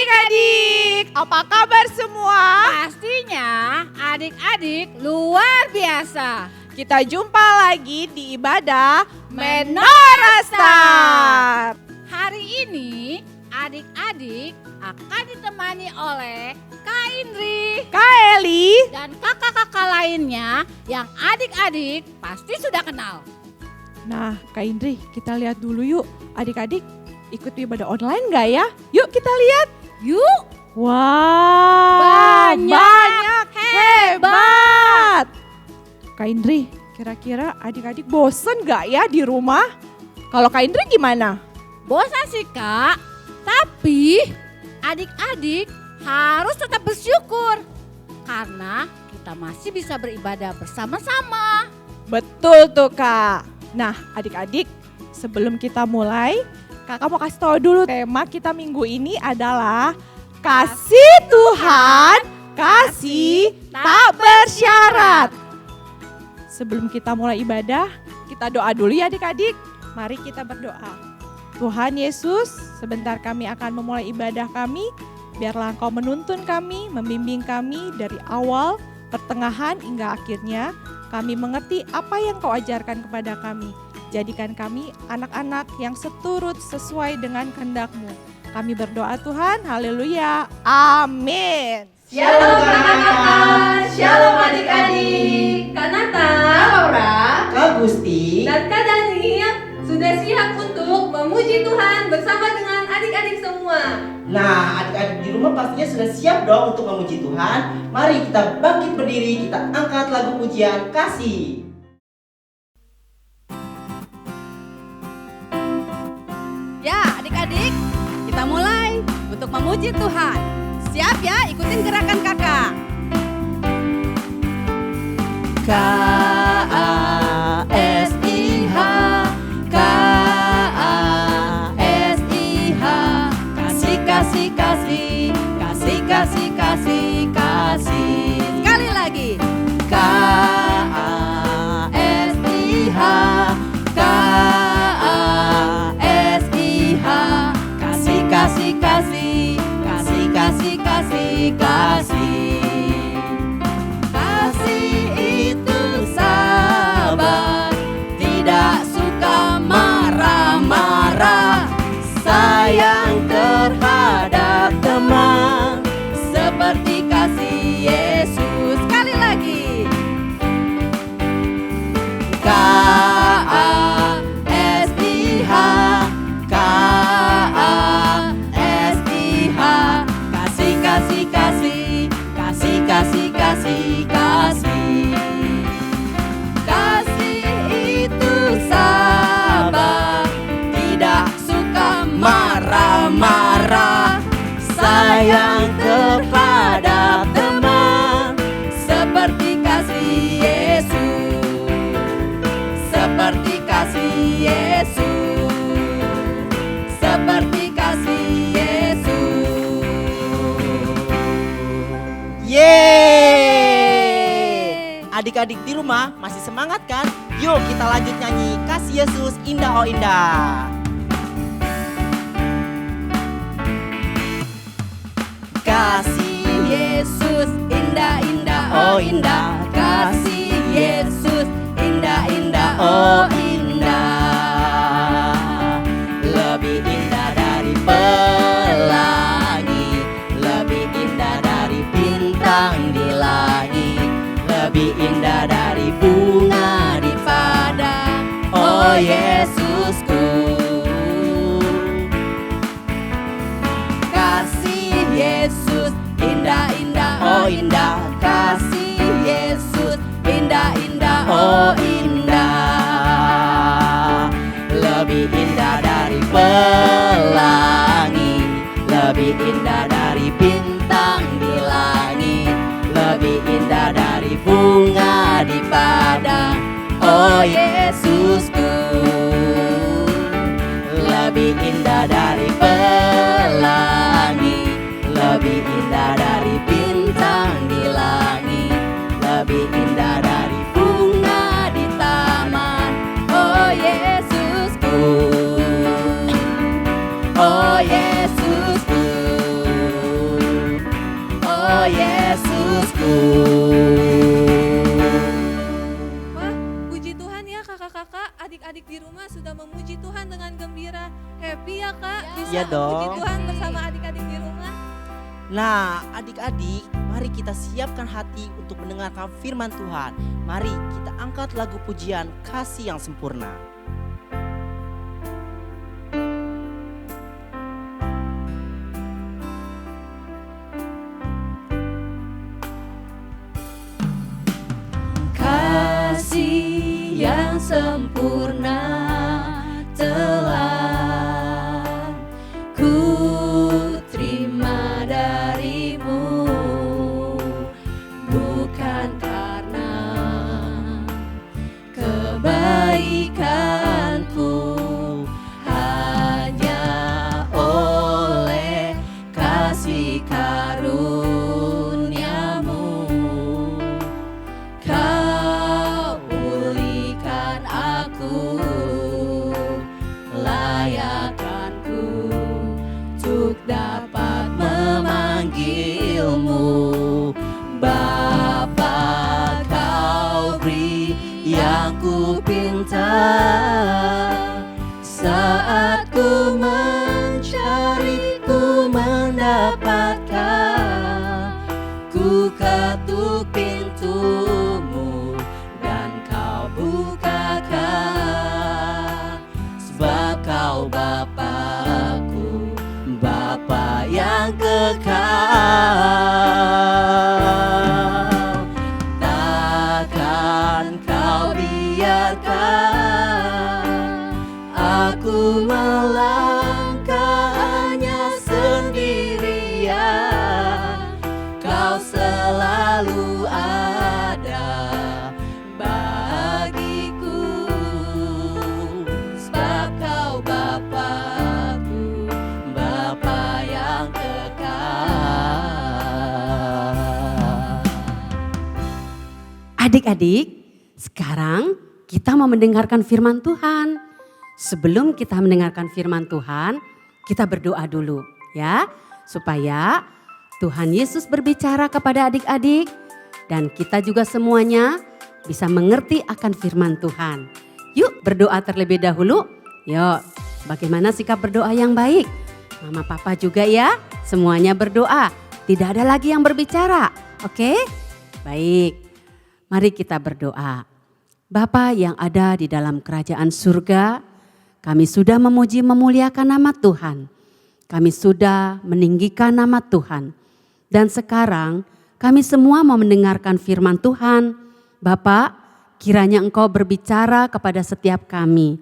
adik-adik, apa kabar semua? Pastinya adik-adik luar biasa. Kita jumpa lagi di ibadah Menorah Star. Hari ini adik-adik akan ditemani oleh Kak Indri, Kak Eli, dan kakak-kakak lainnya yang adik-adik pasti sudah kenal. Nah Kak Indri, kita lihat dulu yuk adik-adik ikut ibadah online gak ya? Yuk kita lihat. Yuk, Wah, Banyak, hebat. Kak Indri, kira-kira adik-adik bosen gak ya di rumah? Kalau Kak Indri gimana? bosan sih Kak, tapi adik-adik harus tetap bersyukur karena kita masih bisa beribadah bersama-sama. Betul tuh Kak. Nah adik-adik, sebelum kita mulai, Kakak mau kasih tahu dulu tema kita minggu ini adalah kasih Tuhan, kasih tak bersyarat. Sebelum kita mulai ibadah, kita doa dulu ya adik-adik. Mari kita berdoa. Tuhan Yesus, sebentar kami akan memulai ibadah kami. Biarlah Engkau menuntun kami, membimbing kami dari awal, pertengahan hingga akhirnya. Kami mengerti apa yang Kau ajarkan kepada kami. Jadikan kami anak-anak yang seturut sesuai dengan kehendak-Mu. Kami berdoa Tuhan, haleluya, amin. Shalom kakak-kakak, shalom adik-adik. Kak Nata, Laura, Kak Gusti, dan Kak Daniel sudah siap untuk memuji Tuhan bersama dengan adik-adik semua. nah adik-adik di rumah pastinya sudah siap dong untuk memuji Tuhan. Mari kita bangkit berdiri, kita angkat lagu pujian kasih. Ya adik-adik, kita mulai untuk memuji Tuhan. Siap ya, ikutin gerakan kakak. K-A-S-I-H, K-A-S-I-H, kasih, kasih, kasih, kasih, kasih, kasih, kasih. Sekali lagi. K-A-S-I-H, K-A-S-I-H, kasih, kasih, kasih, kasih, kasih, kasih, kasih. Kasih itu sabar, tidak suka marah-marah, sayang terhadap teman, seperti kasih Yesus. Sekali lagi. K-A-S-I-H, K-A-S-I-H, kasih, kasih, kasih, kasih, kasih, kasih, kasih. Kasih itu sabar, tidak suka marah-marah, sayang terhadap teman, seperti kasih Yesus, seperti kasih Yesus, seperti kasih Yesus. Yeay! Adik-adik di rumah masih semangat kan? Yuk kita lanjut nyanyi kasih Yesus indah oh indah. Kasih Yesus indah-indah oh indah, kasih Yesus indah-indah oh indah, lebih indah dari pelangi, lebih indah dari bintang di langit, lebih indah dari bunga di padang, oh Yesusku. Kasih Yesus indah-indah oh indah, kasih Yesus indah-indah oh indah, lebih indah dari pelangi, lebih indah dari bintang di langit, lebih indah dari bunga di padang, oh Yesusku. Lebih indah dari pelangi, lebih indah dari bintang di langit, lebih indah dari bunga di taman, oh Yesusku, oh Yesusku. aku. Wah, puji Tuhan ya kakak-kakak, adik-adik di rumah sudah memuji Tuhan dengan gembira. Happy ya kak, bisa Iya dong. memuji Tuhan bersama adik-adik di rumah. Nah, adik-adik, mari kita siapkan hati untuk mendengarkan firman Tuhan. Mari kita angkat lagu pujian Kasih yang Sempurna. Kasih yang sempurna telah ku terima darimu, bukan karena kebaikanku, hanya oleh kasih karuniamu. Kau pulihkan aku, layakkanku untuk dapat memanggilmu. Bapa, kau beri yang ku pinta, saat ku mencari, ku mendapatkan. Ku ketuk pintumu dan kau bukakan, sebab kau Bapakku, Bapa yang kekal. Takkan kau biarkan aku melangkah hanya sendirian. Kau selalu ada bagiku, sebab kau Bapakku, Bapa yang kekal. Adik-adik, sekarang kita mau mendengarkan firman Tuhan. Sebelum kita mendengarkan firman Tuhan, kita berdoa dulu ya, supaya Tuhan Yesus berbicara kepada adik-adik dan kita juga semuanya bisa mengerti akan firman Tuhan. Yuk berdoa terlebih dahulu. Yuk, bagaimana sikap berdoa yang baik? Mama papa juga ya, semuanya berdoa. Tidak ada lagi yang berbicara, oke? Baik, mari kita berdoa. Bapa yang ada di dalam kerajaan surga, kami sudah memuji memuliakan nama Tuhan. Kami sudah meninggikan nama Tuhan. Dan sekarang kami semua mau mendengarkan firman Tuhan. Bapak, kiranya Engkau berbicara kepada setiap kami,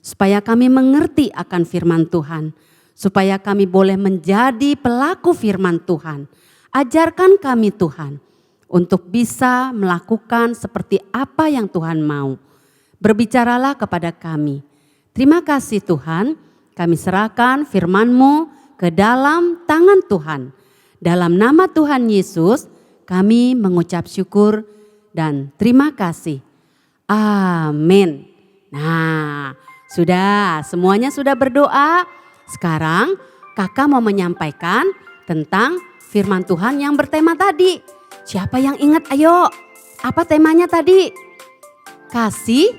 supaya kami mengerti akan firman Tuhan, supaya kami boleh menjadi pelaku firman Tuhan. Ajarkan kami Tuhan, untuk bisa melakukan seperti apa yang Tuhan mau. Berbicaralah kepada kami. Terima kasih Tuhan, kami serahkan firman-Mu ke dalam tangan Tuhan. Dalam nama Tuhan Yesus kami mengucap syukur dan terima kasih. Amin. Nah, sudah semuanya sudah berdoa. Sekarang kakak mau menyampaikan tentang firman Tuhan yang bertema tadi. Siapa yang ingat? Ayo, apa temanya tadi? Kasih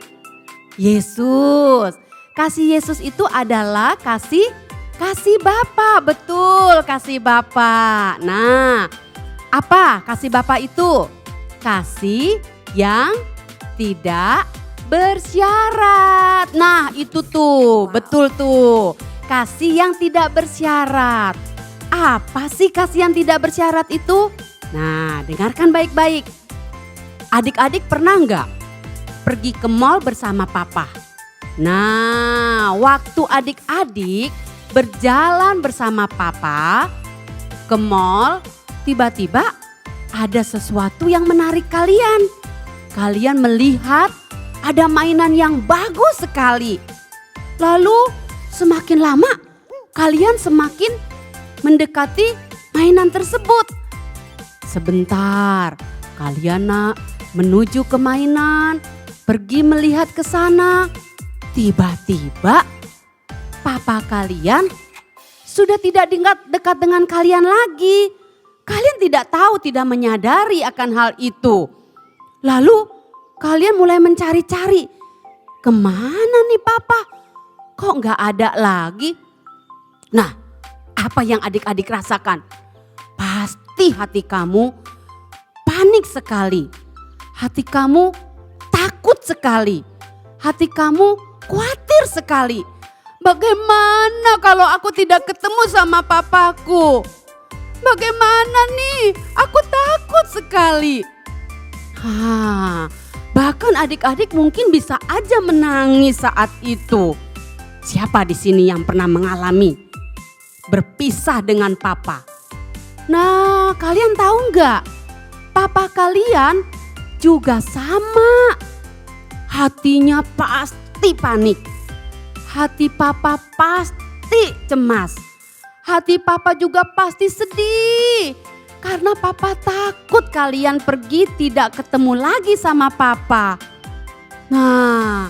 Yesus. Kasih Yesus itu adalah kasih Bapa, betul, kasih Bapa. Nah, apa kasih Bapa itu? Kasih yang tidak bersyarat. Nah, itu tuh, betul tuh. Kasih yang tidak bersyarat. Apa sih kasih yang tidak bersyarat itu? Nah, dengarkan baik-baik. Adik-adik pernah nggak pergi ke mall bersama papa? Nah, waktu adik-adik berjalan bersama papa ke mall, tiba-tiba ada sesuatu yang menarik kalian. Kalian melihat ada mainan yang bagus sekali. Lalu semakin lama kalian semakin mendekati mainan tersebut. Sebentar, kalian menuju ke mainan, pergi melihat ke sana. Tiba-tiba papa kalian sudah tidak dekat dengan kalian lagi. Kalian tidak tahu, tidak menyadari akan hal itu. Lalu kalian mulai mencari-cari, kemana nih papa? Kok gak ada lagi? Nah, apa yang adik-adik rasakan? Pasti hati kamu panik sekali. Hati kamu takut sekali. Hati kamu khawatir sekali. Bagaimana kalau aku tidak ketemu sama papaku? Bagaimana nih? Aku takut sekali. Bahkan adik-adik mungkin bisa aja menangis saat itu. Siapa di sini yang pernah mengalami berpisah dengan papa? Nah, kalian tahu nggak? Papa kalian juga sama. Hatinya pasti panik. Hati papa pasti cemas. Hati papa juga pasti sedih. Karena papa takut kalian pergi tidak ketemu lagi sama papa. Nah,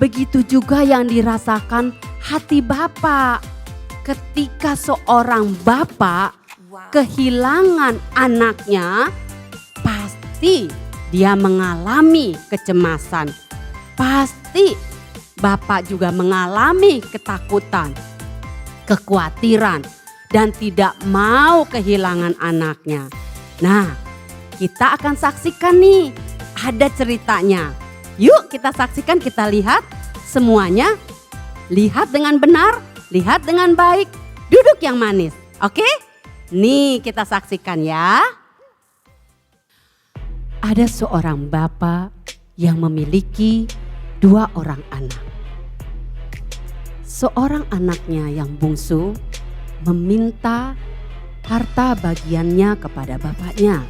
begitu juga yang dirasakan hati bapak. Ketika seorang bapak kehilangan anaknya, pasti dia mengalami kecemasan. Pasti bapak juga mengalami ketakutan, kekhawatiran, dan tidak mau kehilangan anaknya. Nah, kita akan saksikan nih, ada ceritanya. Yuk kita saksikan, kita lihat semuanya. Lihat dengan benar, lihat dengan baik, duduk yang manis. Oke? Nih kita saksikan ya. Ada seorang bapak yang memiliki 2 orang anak. Seorang anaknya yang bungsu meminta harta bagiannya kepada bapaknya.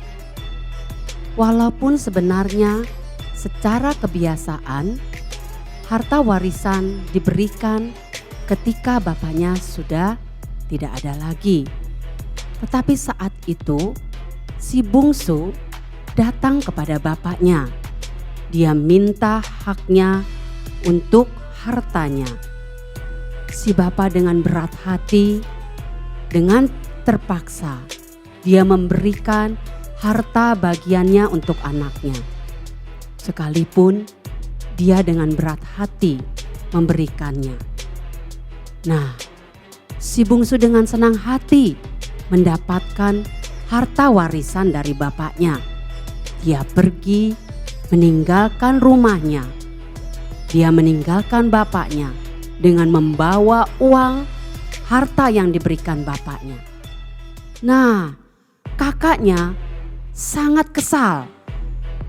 Walaupun sebenarnya secara kebiasaan harta warisan diberikan ketika bapaknya sudah tidak ada lagi. Tetapi saat itu si bungsu datang kepada bapaknya. Dia minta haknya untuk hartanya. Si bapak dengan berat hati, dengan terpaksa, dia memberikan harta bagiannya untuk anaknya. Sekalipun dia dengan berat hati memberikannya. Nah, si bungsu dengan senang hati mendapatkan harta warisan dari bapaknya. Dia pergi meninggalkan rumahnya. Dia meninggalkan bapaknya dengan membawa uang harta yang diberikan bapaknya. Nah, kakaknya sangat kesal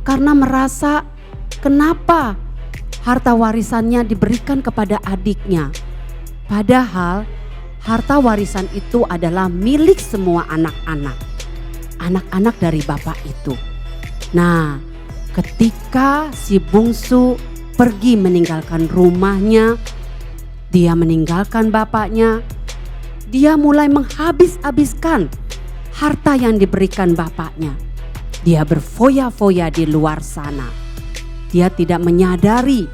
karena merasa kenapa harta warisannya diberikan kepada adiknya. Padahal harta warisan itu adalah milik semua anak-anak. Anak-anak dari bapak itu. Nah, ketika si bungsu pergi meninggalkan rumahnya, dia meninggalkan bapaknya, dia mulai menghabis-habiskan harta yang diberikan bapaknya. Dia berfoya-foya di luar sana. Dia tidak menyadari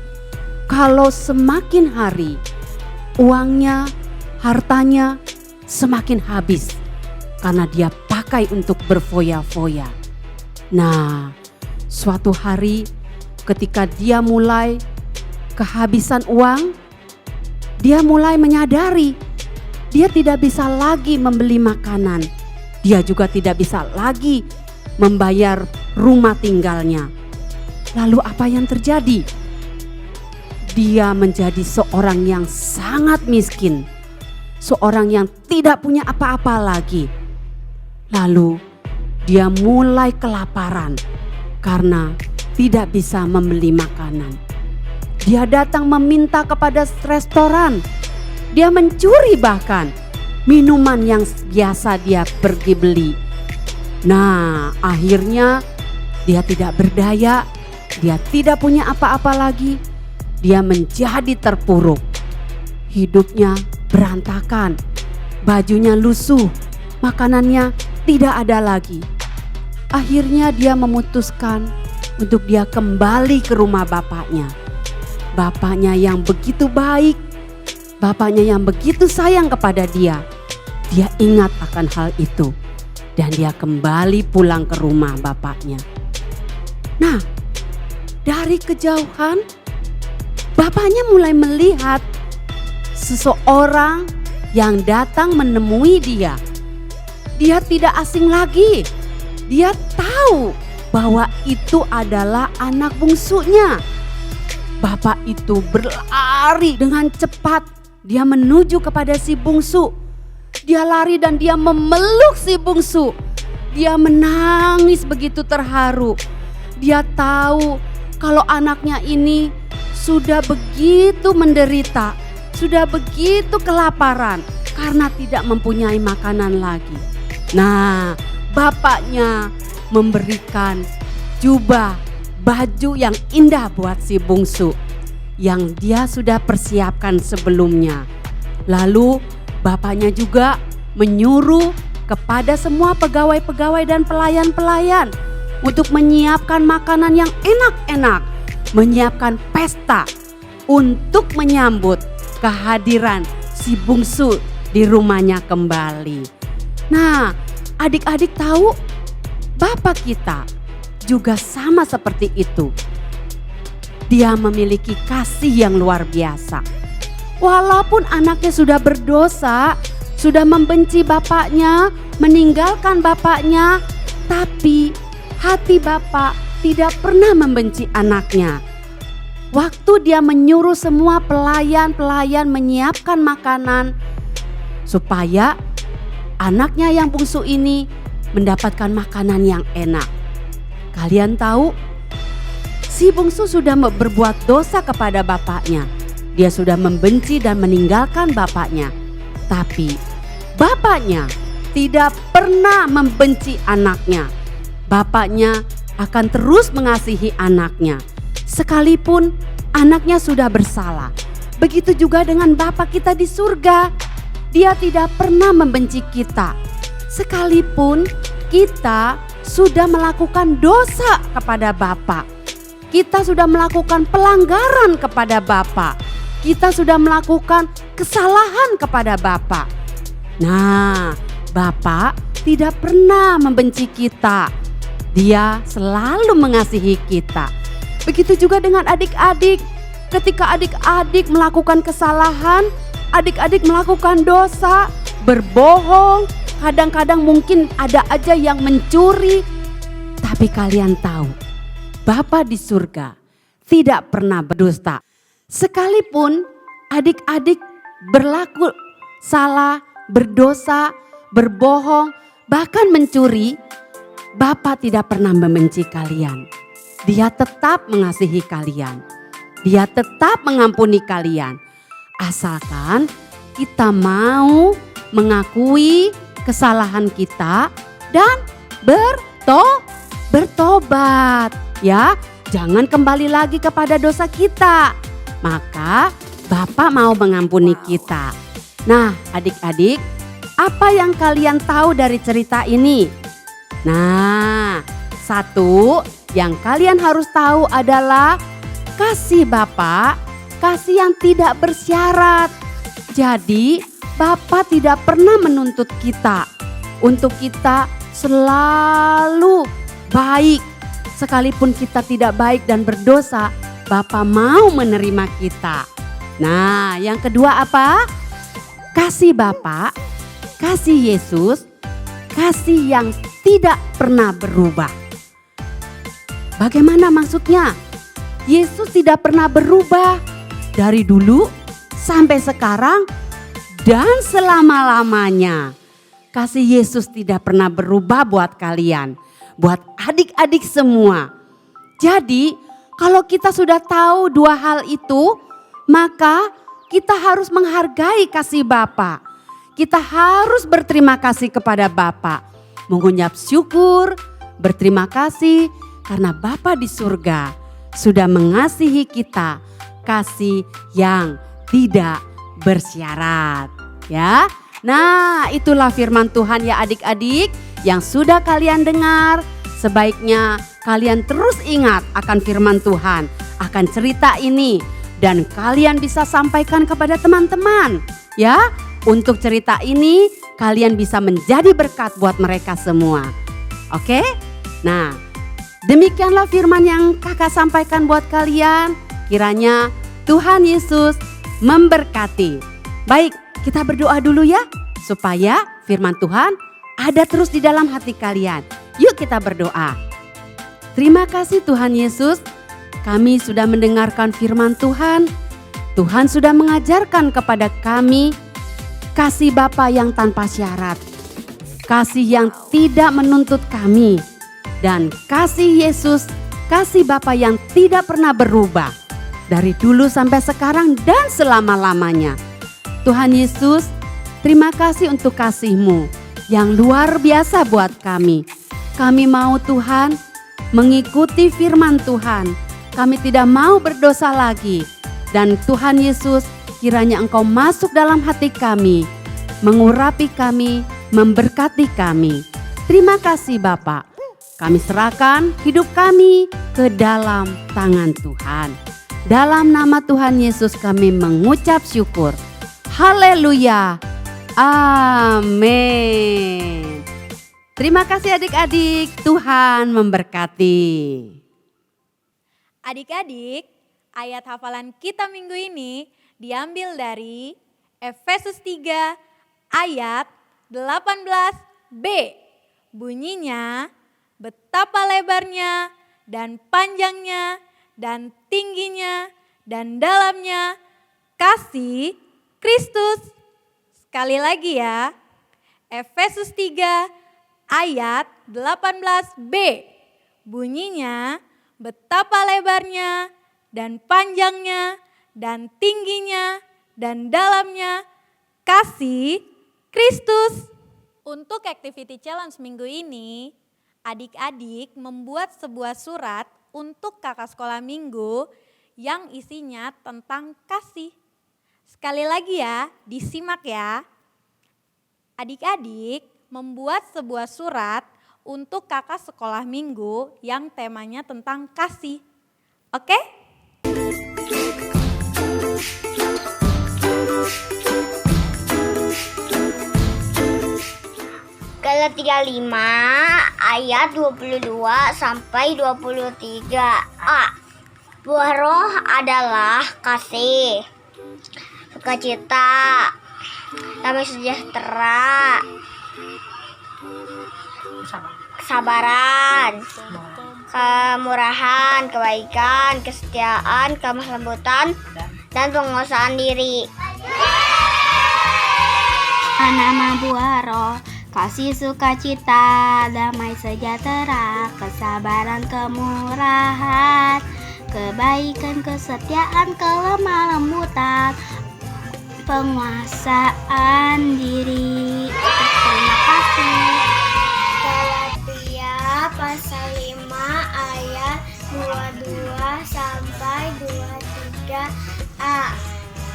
kalau semakin hari uangnya, hartanya semakin habis karena dia pakai untuk berfoya-foya. Nah, suatu hari ketika dia mulai kehabisan uang, dia mulai menyadari dia tidak bisa lagi membeli makanan. Dia juga tidak bisa lagi membayar rumah tinggalnya. Lalu apa yang terjadi? Dia menjadi seorang yang sangat miskin. Seorang yang tidak punya apa-apa lagi. Lalu dia mulai kelaparan karena tidak bisa membeli makanan. Dia datang meminta kepada restoran. Dia mencuri bahkan minuman yang biasa dia pergi beli. Nah, akhirnya dia tidak berdaya, dia tidak punya apa-apa lagi. Dia menjadi terpuruk. Hidupnya berantakan, bajunya lusuh, makanannya tidak ada lagi. Akhirnya dia memutuskan untuk dia kembali ke rumah bapaknya. Bapaknya yang begitu baik, bapaknya yang begitu sayang kepada dia. Dia ingat akan hal itu. dan dia kembali pulang ke rumah bapaknya. Nah, dari kejauhan bapaknya mulai melihat seseorang yang datang menemui dia. Dia tidak asing lagi. Dia tahu bahwa itu adalah anak bungsunya. Bapak itu berlari dengan cepat. Dia menuju kepada si bungsu. Dia lari dan dia memeluk si bungsu. Dia menangis begitu terharu. Dia tahu kalau anaknya ini sudah begitu menderita, sudah begitu kelaparan karena tidak mempunyai makanan lagi. Nah, bapaknya memberikan jubah, baju yang indah buat si bungsu yang dia sudah persiapkan sebelumnya. Lalu bapaknya juga menyuruh kepada semua pegawai-pegawai dan pelayan-pelayan untuk menyiapkan makanan yang enak-enak, menyiapkan pesta untuk menyambut kehadiran si bungsu di rumahnya kembali. Nah, adik-adik tahu Bapak kita juga sama seperti itu. Dia memiliki kasih yang luar biasa. Walaupun anaknya sudah berdosa, sudah membenci bapaknya, meninggalkan bapaknya, tapi hati Bapak tidak pernah membenci anaknya. Waktu dia menyuruh semua pelayan-pelayan menyiapkan makanan supaya anaknya yang bungsu ini mendapatkan makanan yang enak. Kalian tahu, si bungsu sudah berbuat dosa kepada bapaknya. Dia sudah membenci dan meninggalkan bapaknya. Tapi bapaknya tidak pernah membenci anaknya. Bapaknya akan terus mengasihi anaknya. Sekalipun anaknya sudah bersalah. Begitu juga dengan Bapa kita di surga. Dia tidak pernah membenci kita. Sekalipun kita sudah melakukan dosa kepada Bapa. Kita sudah melakukan pelanggaran kepada Bapa. Kita sudah melakukan kesalahan kepada Bapa. Nah, Bapa tidak pernah membenci kita. Dia selalu mengasihi kita. Begitu juga dengan adik-adik. Ketika adik-adik melakukan kesalahan, adik-adik melakukan dosa, berbohong, kadang-kadang mungkin ada aja yang mencuri. Tapi kalian tahu, Bapa di surga tidak pernah berdusta. Sekalipun adik-adik berlaku salah, berdosa, berbohong, bahkan mencuri, Bapa tidak pernah membenci kalian. Dia tetap mengasihi kalian. Dia tetap mengampuni kalian. Asalkan kita mau mengakui kesalahan kita dan bertobat. Ya, jangan kembali lagi kepada dosa kita. Maka Bapa mau mengampuni kita. Nah, adik-adik, apa yang kalian tahu dari cerita ini? Nah, satu yang kalian harus tahu adalah kasih Bapa, kasih yang tidak bersyarat. Jadi, Bapa tidak pernah menuntut kita untuk kita selalu baik. Sekalipun kita tidak baik dan berdosa, Bapa mau menerima kita. Nah, yang kedua apa? Kasih Bapa, kasih Yesus, kasih yang tidak pernah berubah. Bagaimana maksudnya? Yesus tidak pernah berubah dari dulu sampai sekarang dan selama-lamanya. Kasih Yesus tidak pernah berubah buat kalian, buat adik-adik semua. Jadi, kalau kita sudah tahu dua hal itu, maka kita harus menghargai kasih Bapa. Kita harus berterima kasih kepada Bapa. Mengucap syukur, berterima kasih karena Bapa di surga sudah mengasihi kita, kasih yang tidak bersyarat. Ya, nah itulah firman Tuhan ya adik-adik yang sudah kalian dengar. Sebaiknya kalian terus ingat akan firman Tuhan, akan cerita ini, dan kalian bisa sampaikan kepada teman-teman. Ya, Untuk cerita ini kalian bisa menjadi berkat buat mereka semua. Oke? Nah, demikianlah firman yang kakak sampaikan buat kalian. Kiranya Tuhan Yesus memberkati. Baik, kita berdoa dulu ya, supaya firman Tuhan ada terus di dalam hati kalian. Yuk kita berdoa. Terima kasih Tuhan Yesus, kami sudah mendengarkan firman Tuhan. Tuhan sudah mengajarkan kepada kami kasih Bapa yang tanpa syarat, kasih yang tidak menuntut kami, dan kasih Yesus, kasih Bapa yang tidak pernah berubah dari dulu sampai sekarang dan selama-lamanya. Tuhan Yesus, terima kasih untuk kasih-Mu yang luar biasa buat kami. Kami mau Tuhan mengikuti firman Tuhan. Kami tidak mau berdosa lagi. Dan Tuhan Yesus, kiranya Engkau masuk dalam hati kami, mengurapi kami, memberkati kami. Terima kasih Bapa. Kami serahkan hidup kami ke dalam tangan Tuhan. Dalam nama Tuhan Yesus kami mengucap syukur. Haleluya. Amin. Terima kasih adik-adik. Tuhan memberkati. Adik-adik, ayat hafalan kita minggu ini diambil dari Efesus 3 ayat 18b. Bunyinya, betapa lebarnya dan panjangnya dan tingginya dan dalamnya kasih Kristus. Sekali lagi ya, Efesus 3 ayat 18b. Bunyinya, betapa lebarnya dan panjangnya dan tingginya dan dalamnya kasih Kristus. Untuk activity challenge minggu ini, adik-adik membuat sebuah surat untuk kakak sekolah minggu yang isinya tentang kasih. Sekali lagi ya, disimak ya. Adik-adik membuat sebuah surat untuk kakak sekolah minggu yang temanya tentang kasih. Oke? Galatia 35 ayat 22 sampai 23a. Buah roh adalah kasih, sukacita, damai sejahtera, kesabaran, kemurahan, kebaikan, kesetiaan, kelemah lembutan, dan penguasaan diri. Nama buah roh: kasih, sukacita, damai sejahtera, kesabaran, kemurahan, kebaikan, kesetiaan, kelemah lembutan, penguasaan diri. Terima kasih. Galatia pasal 5 ayat 22 sampai 23a.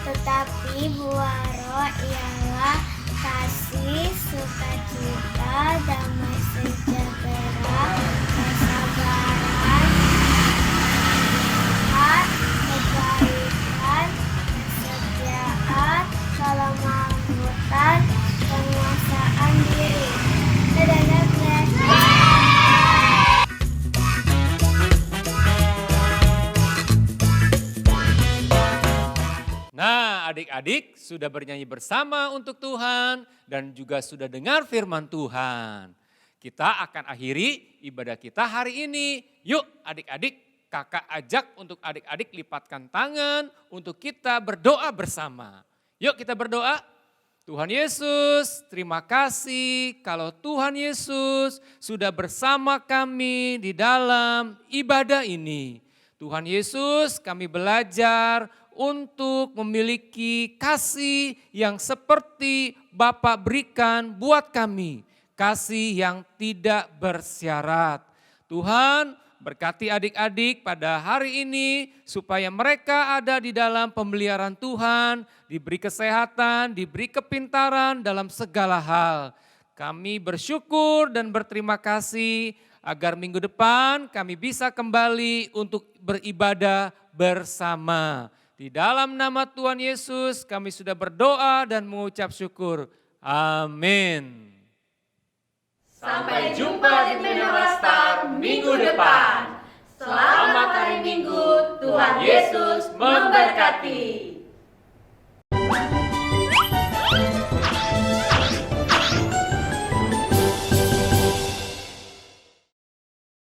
Tetapi buah roh ialah kasih, sukacita, damai sejahtera, kesabaran, kebaikan, kesetiaan, kelemah lembutan, penguasaan diri. Dadah guys. Nah, adik-adik sudah bernyanyi bersama untuk Tuhan dan juga sudah dengar firman Tuhan. Kita akan akhiri ibadah kita hari ini. Yuk adik-adik, kakak ajak untuk adik-adik lipatkan tangan untuk kita berdoa bersama. Yuk kita berdoa. Tuhan Yesus, terima kasih kalau Tuhan Yesus sudah bersama kami di dalam ibadah ini. Tuhan Yesus, kami belajar untuk memiliki kasih yang seperti Bapa berikan buat kami. Kasih yang tidak bersyarat. Tuhan, berkati adik-adik pada hari ini supaya mereka ada di dalam pemeliharaan Tuhan, diberi kesehatan, diberi kepintaran dalam segala hal. Kami bersyukur dan berterima kasih agar minggu depan kami bisa kembali untuk beribadah bersama. Di dalam nama Tuhan Yesus kami sudah berdoa dan mengucap syukur. Amin. Sampai jumpa di Menara Star minggu depan. Selamat hari Minggu, Tuhan Yesus memberkati.